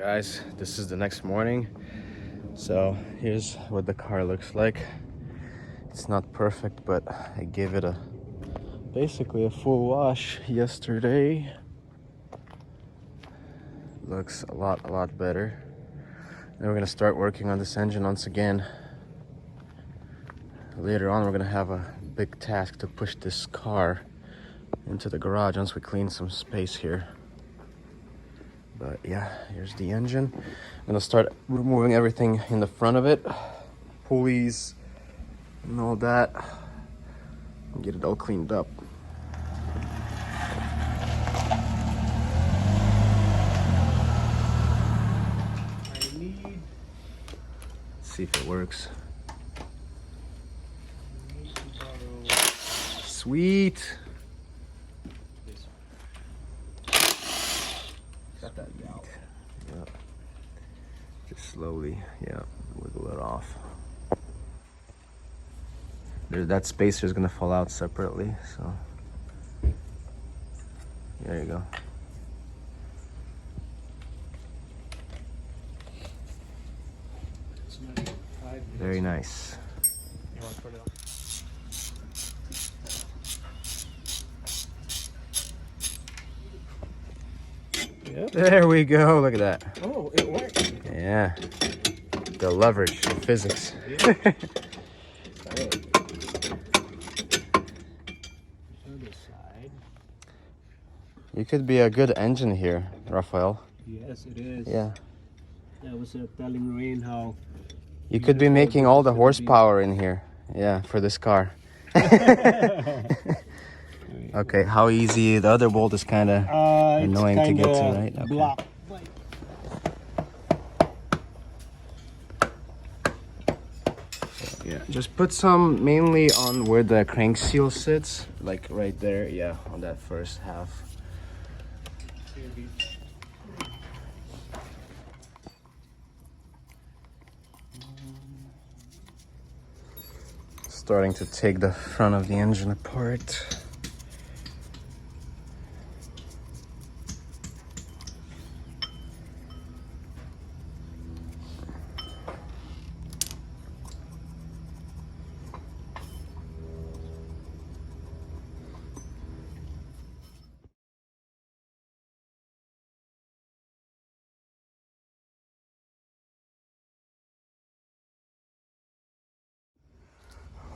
Guys, this is the next morning, so here's what the car looks like. It's not perfect, but I gave it basically a full wash yesterday. Looks a lot better. Then we're gonna start working on this engine once again. Later on, we're gonna have a big task to push this car into the garage once we clean some space here. But yeah, here's the engine. I'm gonna start removing everything in the front of it, pulleys and all that, and get it all cleaned up. Let's see if it works. Sweet. Got that beat. Yeah. Just slowly, yeah, wiggle it off. That spacer is gonna fall out separately, so there you go. Very nice. You want to put it on? Yep. There we go. Look at that. Oh, it worked. Yeah. The leverage, the physics. Yeah. You could be a good engine here, Raphael. Yes, it is. Yeah. I was telling Rain how You could be making all the horsepower in here. Yeah, for this car. Okay, how easy? The other bolt is kind of annoying to get to, right? Okay. Block. Yeah, just put some mainly on where the crank seal sits, like right there. Yeah, on that first half. Starting to take the front of the engine apart.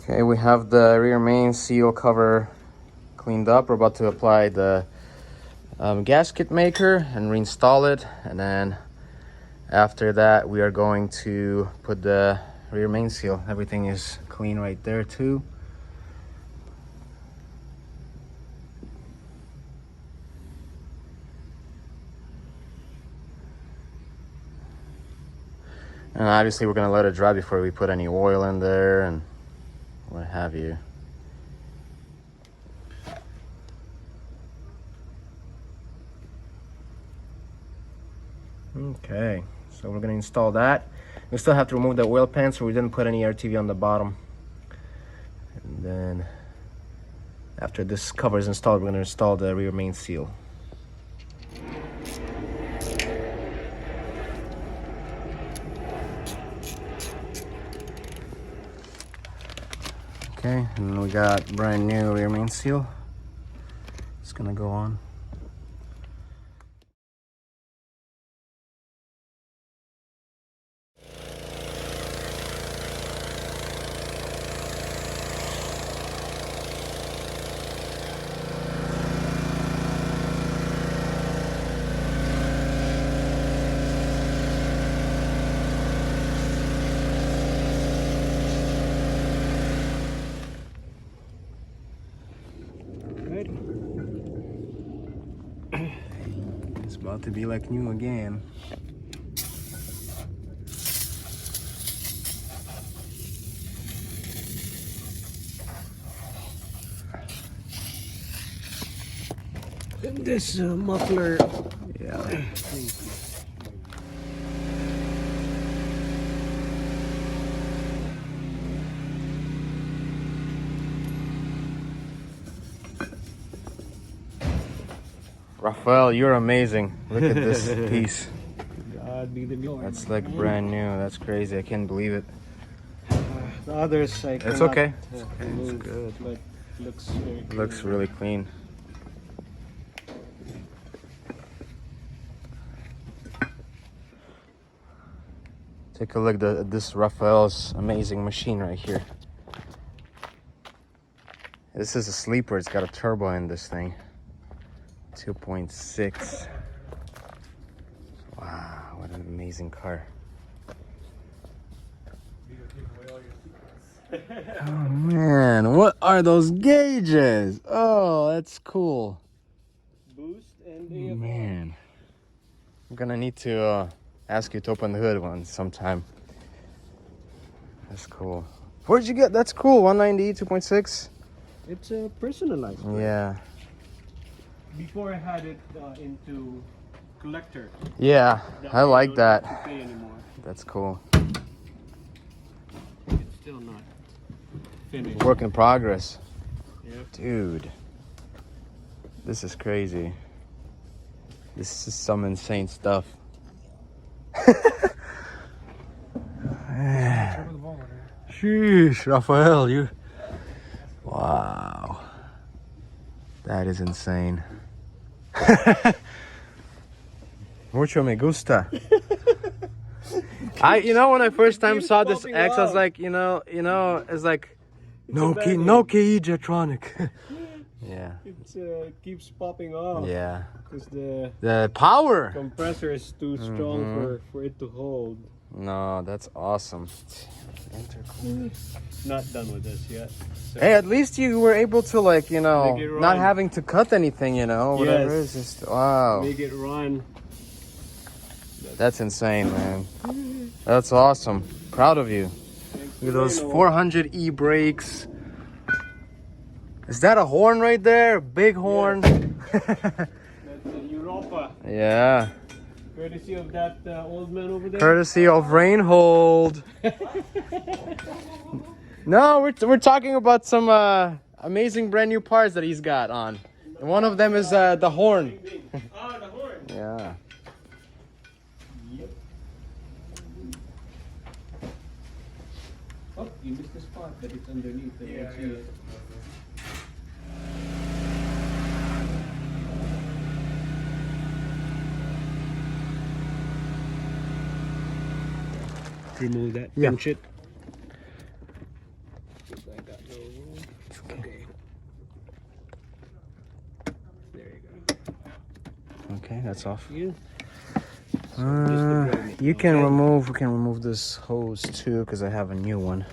Okay, we have the rear main seal cover cleaned up. We're about to apply the gasket maker and reinstall it, and then after that we are going to put the rear main seal. Everything is clean right there too. And obviously we're going to let it dry before we put any oil in there and what have you. Okay, so we're gonna install that. We still have to remove the oil pan, so we didn't put any RTV on the bottom. And then after this cover is installed, we're gonna install the rear main seal. Okay, and we got brand new rear main seal. It's gonna go on. It's about to be like new again. This muffler. Yeah. Raphael, you're amazing. Look at this piece. God. that'd be the new. That's like brand new. That's crazy. I can't believe it. The others I It's cannot, okay. remove, It's good. but looks very clean. Looks really clean. Take a look at this Raphael's amazing machine right here. This is a sleeper. It's got a turbo in this thing. 2.6. Wow, what an amazing car. Oh man, what are those gauges? Oh, that's cool. Boost and AFR. Man, I'm gonna need to ask you to open the hood one sometime. That's cool. Where'd you get? That's cool. 190, 2.6. It's a personalized. Yeah. Before I had it into collector. Yeah, I way like you don't have that. to pay anymore. That's cool. It's still not finished. Work in progress. Yep. Dude, this is crazy. This is some insane stuff. Sheesh, Rafael, you. Wow. That is insane. Mucho me gusta. You know, when I first time saw this popping X, I was off. like, it's like, no a bad key, name. no key, Jetronic. Yeah, It keeps popping off. yeah. Because the The power. compressor is too strong Mm-hmm. for it to hold. No, that's awesome. Not done with this yet. So Hey, at least you were able to, like, Make it not run. having to cut anything, whatever. Yes. It's just, wow. make it run. That's insane, man. That's awesome. Proud of you. Look at those 400 e-brakes. Is that a horn right there? Big horn. That's Europa. Yeah. Courtesy of that old man over there. Courtesy of Reinhold. No, we're talking about some amazing brand new parts that he's got on. And one of them is the horn. Ah, the horn. Yeah. Yep. Oh, you missed the spot that it's underneath. Yeah, see it. Remove that. Yeah. Pinch it. Okay. There you go. Okay, that's off. Yeah. We can remove this hose too, because I have a new one.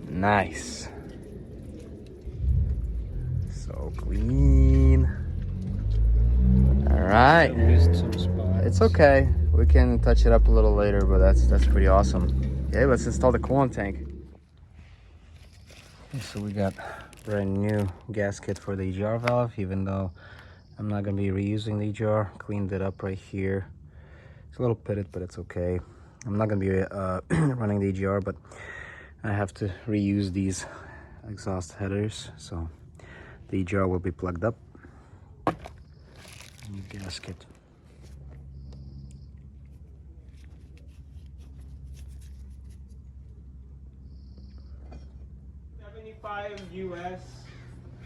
Nice. So clean. All right. I missed some spots. It's okay. We can touch it up a little later, but that's pretty awesome. Okay, let's install the coolant tank. Okay, so we got brand new gasket for the EGR valve, even though I'm not gonna be reusing the EGR. Cleaned it up right here. It's a little pitted, but it's okay. I'm not gonna be running the EGR, but I have to reuse these exhaust headers, so the EGR will be plugged up. New gasket. 75 US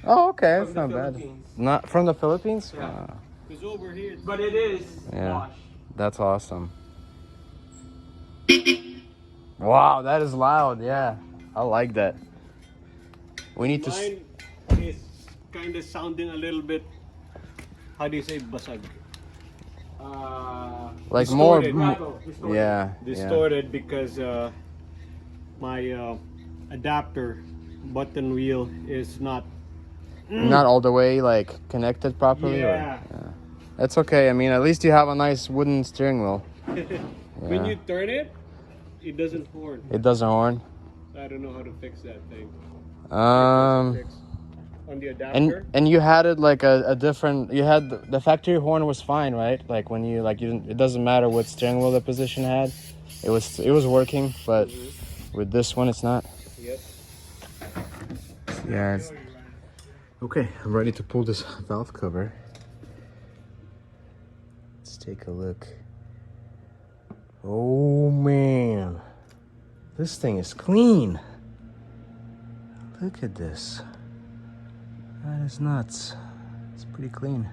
Oh, okay, that's From not the bad. Philippines. Not from the Philippines? Yeah. Wow. It's overheated, but it is Yeah. washed. That's awesome. Wow, that is loud. Yeah, I like that. We need to. Mine is kind of sounding a little bit. How do you say basag? Like more. Distorted. Yeah. Distorted because my adapter button wheel is not. Not all the way like connected properly. Yeah. Or, that's okay. I mean, at least you have a nice wooden steering wheel. When you turn it, it doesn't horn. It doesn't horn. I don't know how to fix that thing. Um. On the adapter. And you had it like a different. You had the factory horn was fine, right? Like when you like you didn't. It doesn't matter what steering wheel the position had. It was working, but with this one, it's not. Yep. Yeah. Okay, I'm ready to pull this valve cover. Let's take a look. Oh man, this thing is clean. Look at this. That is nuts. It's pretty clean.